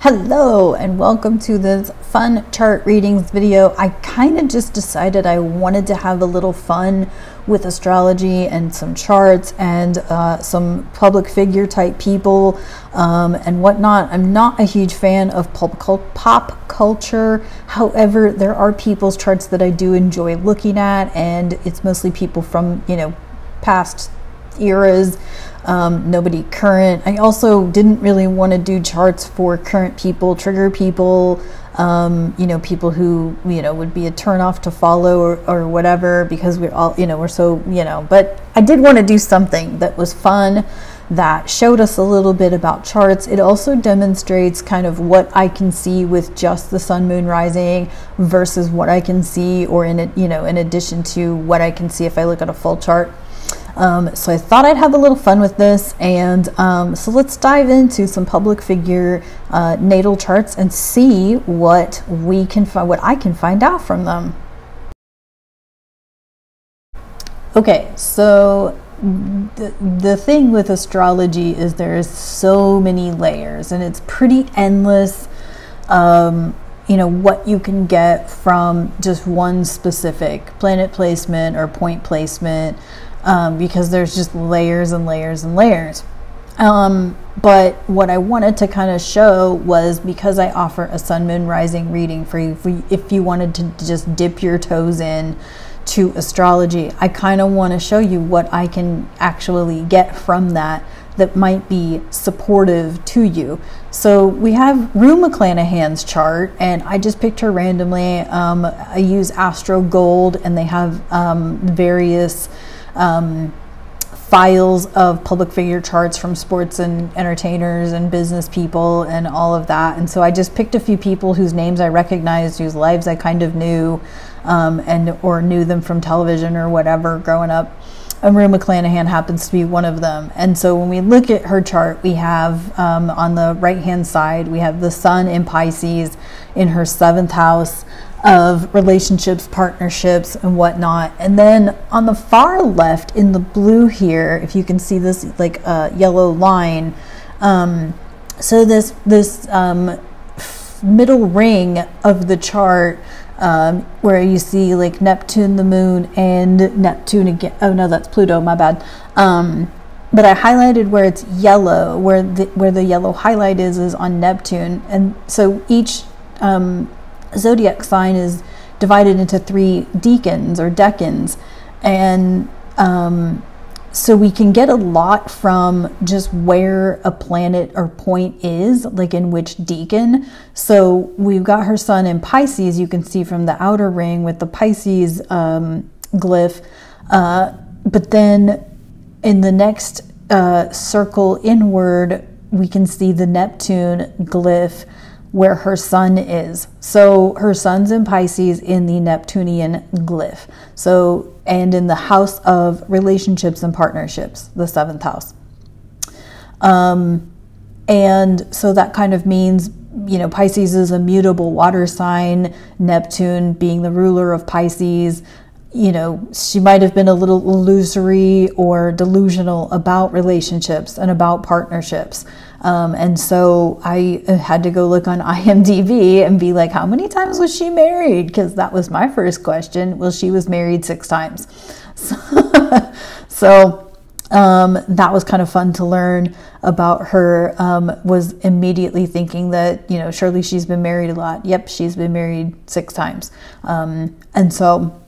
Hello and welcome to this fun chart readings video. I kind of just decided I wanted to have a little fun with astrology and some charts and some public figure type people and whatnot. I'm not a huge fan of pop culture. However, there are people's charts that I do enjoy looking at, and it's mostly people from, past eras. Nobody current. I also didn't really want to do charts for current people, trigger people, people who, would be a turn off to follow or whatever, because we're all, we're so, but I did want to do something that was fun, that showed us a little bit about charts. It also demonstrates kind of what I can see with just the sun, moon, rising versus what I can see, or in addition to what I can see if I look at a full chart. So I thought I'd have a little fun with this, and so let's dive into some public figure natal charts and see what we can find, what I can find out from them. Okay, so the thing with astrology is there's so many layers, and it's pretty endless. What you can get from just one specific planet placement or point placement. Because there's just layers and layers and layers. But what I wanted to kind of show was, because I offer a sun, moon, rising reading for you, if you wanted to just dip your toes in to astrology, I kind of want to show you what I can actually get from that might be supportive to you. So we have Rue McClanahan's chart, and I just picked her randomly. I use Astro Gold, and they have various files of public figure charts from sports and entertainers and business people and all of that. And so I just picked a few people whose names I recognized, whose lives I kind of knew, or knew them from television or whatever growing up. And Rue McClanahan happens to be one of them. And so when we look at her chart, we have on the right hand side, we have the sun in Pisces in her 7th house of relationships, partnerships, and whatnot. And then on the far left in the blue here, if you can see this like yellow line, so this middle ring of the chart, where you see like Neptune, the moon, and Neptune again. Oh no, that's Pluto, my bad. But I highlighted where it's yellow, where the yellow highlight is on Neptune. And so each zodiac sign is divided into 3 decans or decans, and so we can get a lot from just where a planet or point is, like in which decan. So we've got her sun in Pisces, you can see from the outer ring with the Pisces glyph, but then in the next circle inward we can see the Neptune glyph where her sun is. So her sun's in Pisces in the Neptunian glyph. So, and in the house of relationships and partnerships, the 7th house. And so that kind of means, Pisces is a mutable water sign, Neptune being the ruler of Pisces. She might have been a little illusory or delusional about relationships and about partnerships. And so I had to go look on IMDb and be like, how many times was she married? Because that was my first question. Well, she was married 6 times. So that was kind of fun to learn about her. Was immediately thinking that, surely she's been married a lot. Yep, she's been married 6 times. And so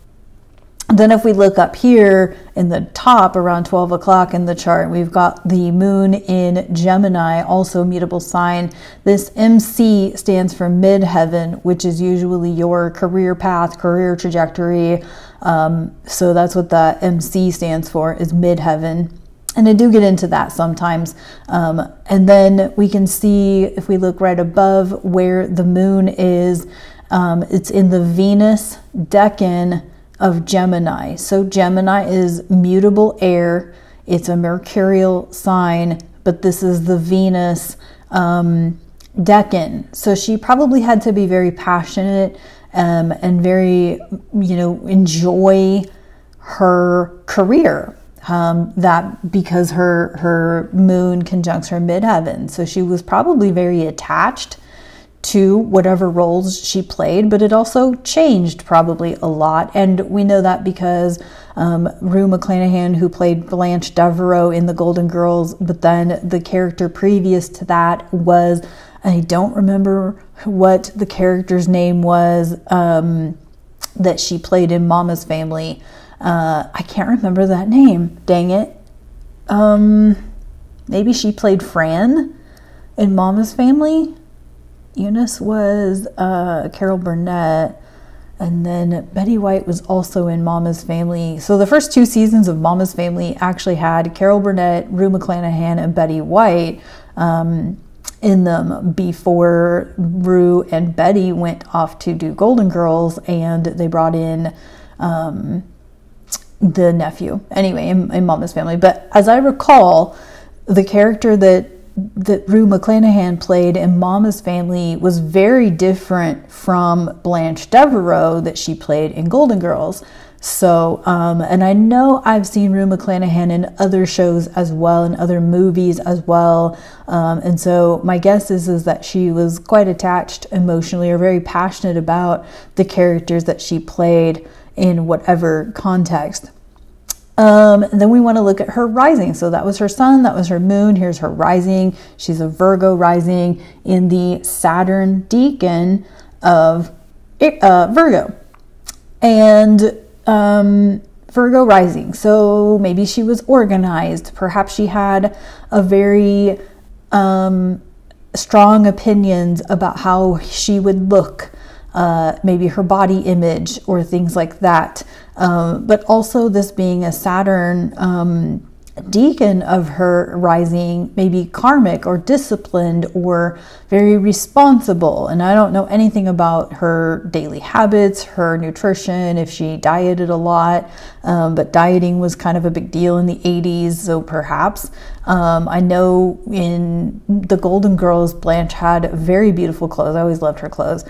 then if we look up here in the top around 12 o'clock in the chart, we've got the moon in Gemini, also mutable sign. This MC stands for midheaven, which is usually your career path, career trajectory. So that's what the MC stands for, is midheaven. And I do get into that sometimes. And then we can see, if we look right above where the moon is, it's in the Venus decan of Gemini. So Gemini is mutable air. It's a mercurial sign, but this is the Venus decan. So she probably had to be very passionate and very, enjoy her career. That because her moon conjuncts her midheaven. So she was probably very attached to whatever roles she played, but it also changed probably a lot. And we know that because Rue McClanahan, who played Blanche Devereaux in The Golden Girls, but then the character previous to that was, I don't remember what the character's name was, that she played in Mama's Family. I can't remember that name. Dang it. Maybe she played Fran in Mama's Family. Eunice was Carol Burnett, and then Betty White was also in Mama's Family. So the first 2 seasons of Mama's Family actually had Carol Burnett, Rue McClanahan, and Betty White in them before Rue and Betty went off to do Golden Girls, and they brought in the nephew, anyway, in Mama's Family. But as I recall, the character that Rue McClanahan played in Mama's Family was very different from Blanche Devereaux that she played in Golden Girls. So, and I know I've seen Rue McClanahan in other shows as well, in other movies as well. And so my guess is that she was quite attached emotionally or very passionate about the characters that she played in whatever context. And then we want to look at her rising. So that was her sun, that was her moon. Here's her rising. She's a Virgo rising in the Saturn decan of Virgo. And Virgo rising. So maybe she was organized. Perhaps she had a very strong opinions about how she would look. Maybe her body image or things like that. But also this being a Saturn decan of her rising, maybe karmic or disciplined or very responsible. And I don't know anything about her daily habits, her nutrition, if she dieted a lot, but dieting was kind of a big deal in the 80s, so perhaps. I know in the Golden Girls, Blanche had very beautiful clothes. I always loved her clothes.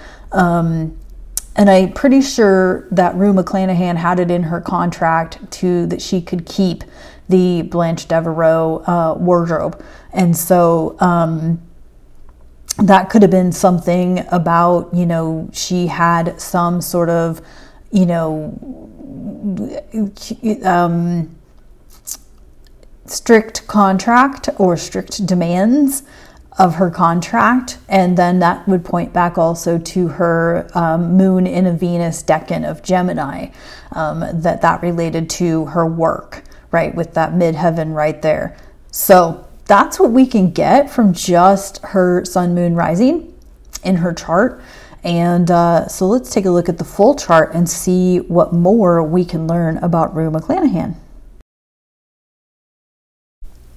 And I'm pretty sure that Rue McClanahan had it in her contract that she could keep the Blanche Devereaux wardrobe. And so that could have been something about, she had some sort of, strict contract or strict demands of her contract, and then that would point back also to her moon in a Venus decan of Gemini, that related to her work, right, with that midheaven right there. So that's what we can get from just her sun, moon, rising in her chart. And so let's take a look at the full chart and see what more we can learn about Rue McClanahan.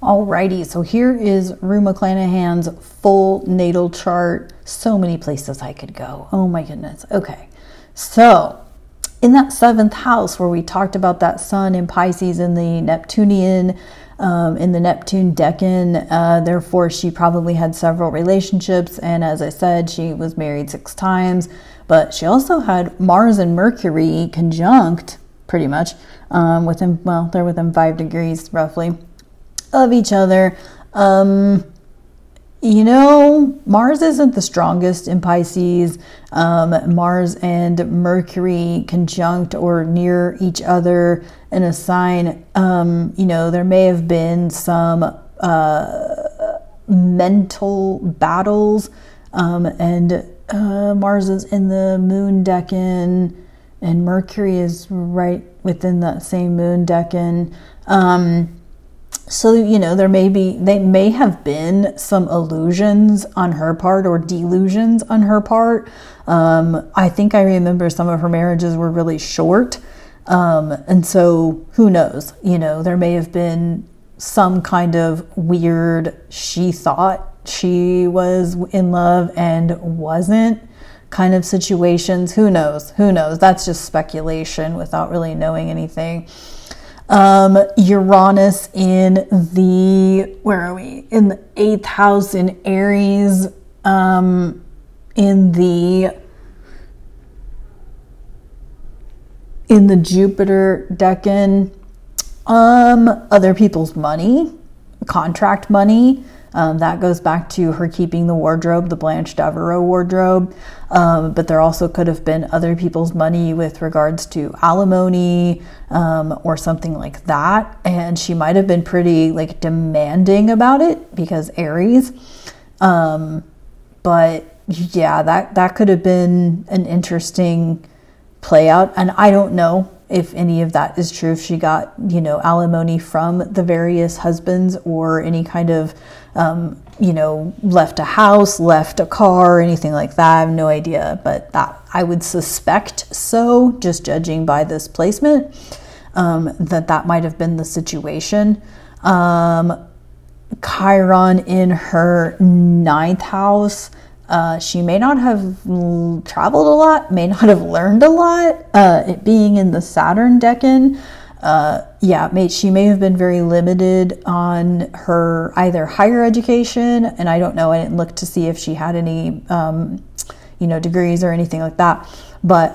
Alrighty, so here is Rue McClanahan's full natal chart. So many places I could go. Oh my goodness. Okay, so in that 7th house where we talked about that sun in Pisces in the Neptunian, in the Neptune decan, therefore she probably had several relationships. And as I said, she was married 6 times, but she also had Mars and Mercury conjunct pretty much within, well, they're within 5 degrees roughly of each other. Mars isn't the strongest in Pisces. Mars and Mercury conjunct or near each other in a sign. There may have been some mental battles, and Mars is in the moon decan and Mercury is right within that same moon decan. So, they may have been some illusions on her part or delusions on her part. I think I remember some of her marriages were really short. And so who knows, there may have been some kind of weird, she thought she was in love and wasn't kind of situations. Who knows? That's just speculation without really knowing anything. Uranus in the, where are we? In the 8th house in Aries, in the Jupiter decan, other people's money, contract money, That goes back to her keeping the wardrobe, the Blanche Devereaux wardrobe. But there also could have been other people's money with regards to alimony or something like that. And she might have been pretty like demanding about it because Aries. But yeah, that could have been an interesting play out. And I don't know if any of that is true, if she got, you know, alimony from the various husbands or any kind of, you know, left a house, left a car, anything like that. I have no idea, but that I would suspect so, just judging by this placement, that might have been the situation. Chiron in her 9th house. She may not have traveled a lot, may not have learned a lot. It being in the Saturn decan, she may have been very limited on her either higher education, and I don't know, I didn't look to see if she had any, you know, degrees or anything like that. But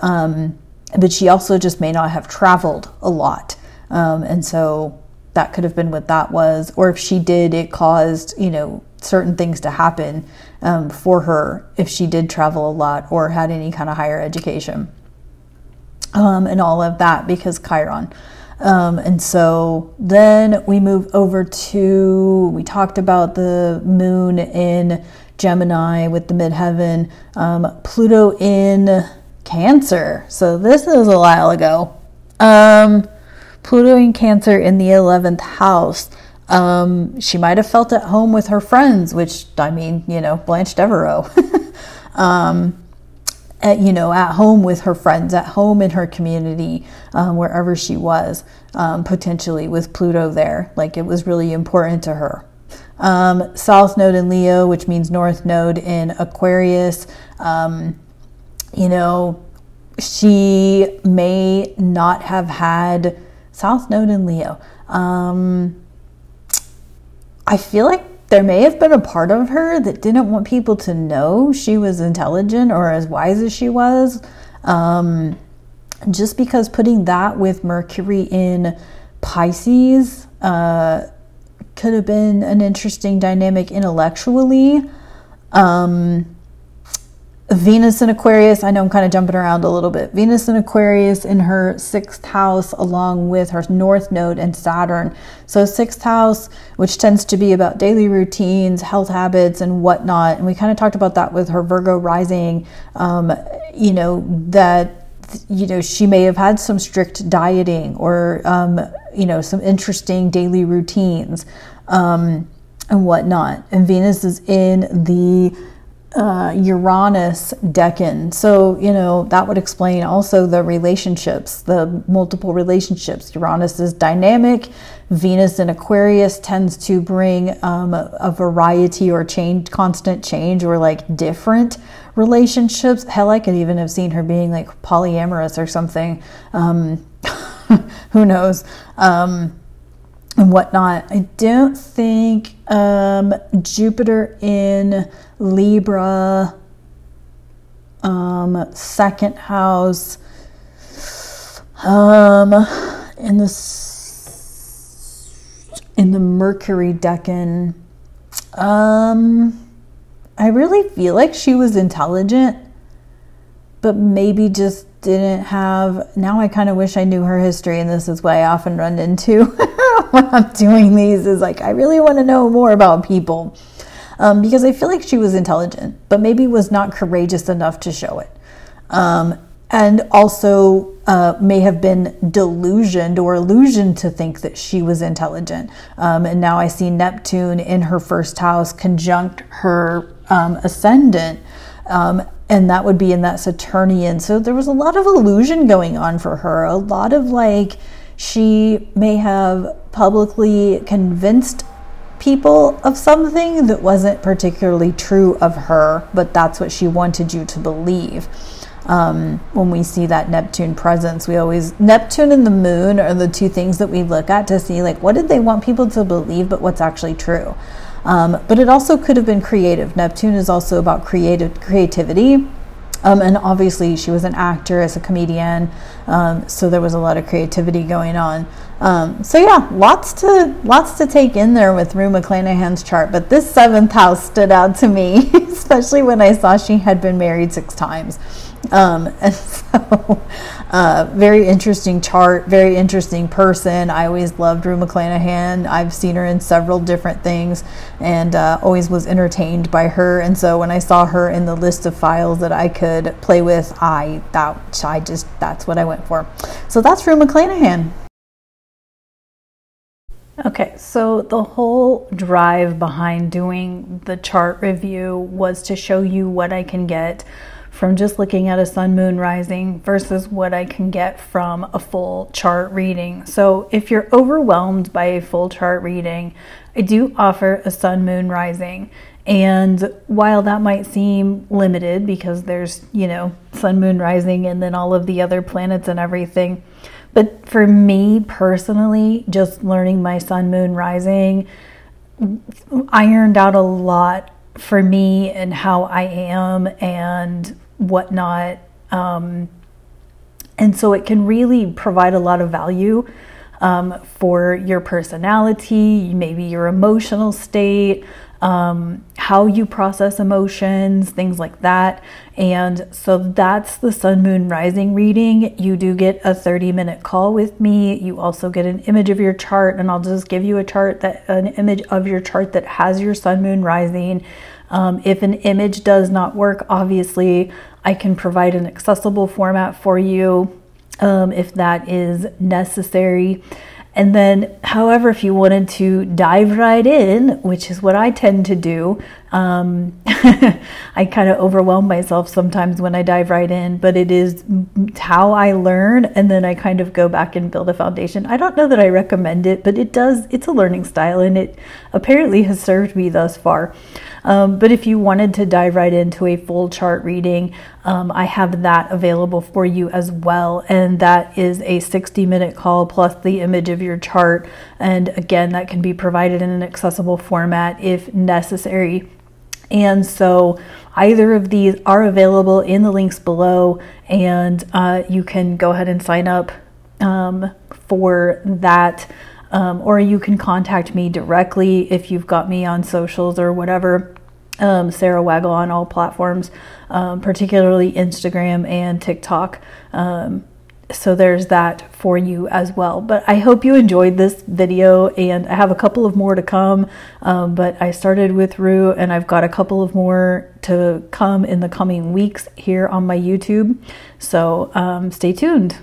she also just may not have traveled a lot, and so that could have been what that was. Or if she did, it caused, you know, certain things to happen for her if she did travel a lot or had any kind of higher education, and all of that because Chiron. And so then we move over to, we talked about the moon in Gemini with the midheaven, Pluto in Cancer. So this is a while ago. Pluto in Cancer in the 11th house. She might have felt at home with her friends, which, I mean, you know, Blanche Devereaux, you know, at home with her friends, at home in her community, wherever she was, potentially with Pluto there, like it was really important to her. South node in Leo, which means north node in Aquarius. You know, she may not have had South node in Leo. I feel like there may have been a part of her that didn't want people to know she was intelligent or as wise as she was. Just because putting that with Mercury in Pisces could have been an interesting dynamic intellectually. Venus in Aquarius, I know I'm kind of jumping around a little bit. Venus in Aquarius in her 6th house along with her north node and Saturn. So 6th house, which tends to be about daily routines, health habits and whatnot. And we kind of talked about that with her Virgo rising, you know, that, you know, she may have had some strict dieting or, you know, some interesting daily routines and whatnot. And Venus is in the Uranus decan. So, you know, that would explain also the relationships, the multiple relationships. Uranus is dynamic. Venus in Aquarius tends to bring a variety or change, constant change, or like different relationships. Hell, I could even have seen her being like polyamorous or something. Who knows? And whatnot. I don't think Jupiter in Libra, 2nd house, in the Mercury decan. I really feel like she was intelligent, but maybe just didn't have, now I kind of wish I knew her history, and this is what I often run into when I'm doing these, is like, I really want to know more about people, because I feel like she was intelligent, but maybe was not courageous enough to show it, and also may have been delusioned or illusioned to think that she was intelligent, and now I see Neptune in her 1st house conjunct her ascendant, and that would be in that Saturnian. So there was a lot of illusion going on for her. A lot of like, she may have publicly convinced people of something that wasn't particularly true of her, but that's what she wanted you to believe. When we see that Neptune presence, we always, Neptune and the moon are the two things that we look at to see like, what did they want people to believe, but what's actually true. But it also could have been creative. Neptune is also about creativity. And obviously she was an actress, a comedian, so there was a lot of creativity going on. So yeah, lots to take in there with Rue McClanahan's chart, but this 7th house stood out to me, especially when I saw she had been married 6 times. And so very interesting chart, very interesting person. I always loved Rue McClanahan. I've seen her in several different things, and always was entertained by her. And so when I saw her in the list of files that I could play with, that's what I went for. So that's Rue McClanahan. Okay, so the whole drive behind doing the chart review was to show you what I can get from just looking at a sun, moon, rising versus what I can get from a full chart reading. So if you're overwhelmed by a full chart reading, I do offer a sun, moon, rising. And while that might seem limited because there's, sun, moon, rising, and then all of the other planets and everything, but for me personally, just learning my sun, moon, rising ironed out a lot for me and how I am and whatnot. And so it can really provide a lot of value for your personality, maybe your emotional state, how you process emotions, things like that. And so that's the sun, moon, rising reading. You do get a 30-minute call with me. You also get an image of your chart, and I'll just give you an image of your chart that has your sun, moon, rising. If an image does not work, obviously I can provide an accessible format for you if that is necessary. And then, however, if you wanted to dive right in, which is what I tend to do, I kind of overwhelm myself sometimes when I dive right in, but it is how I learn, and then I kind of go back and build a foundation. I don't know that I recommend it, but it's a learning style, and it apparently has served me thus far. But if you wanted to dive right into a full chart reading, I have that available for you as well. And that is a 60-minute call plus the image of your chart. And again, that can be provided in an accessible format if necessary. And so either of these are available in the links below, and you can go ahead and sign up for that. Or you can contact me directly if you've got me on socials or whatever. Sara Waggle on all platforms, particularly Instagram and TikTok. So there's that for you as well. But I hope you enjoyed this video, and I have a couple of more to come. But I started with Rue, and I've got a couple of more to come in the coming weeks here on my YouTube. So stay tuned.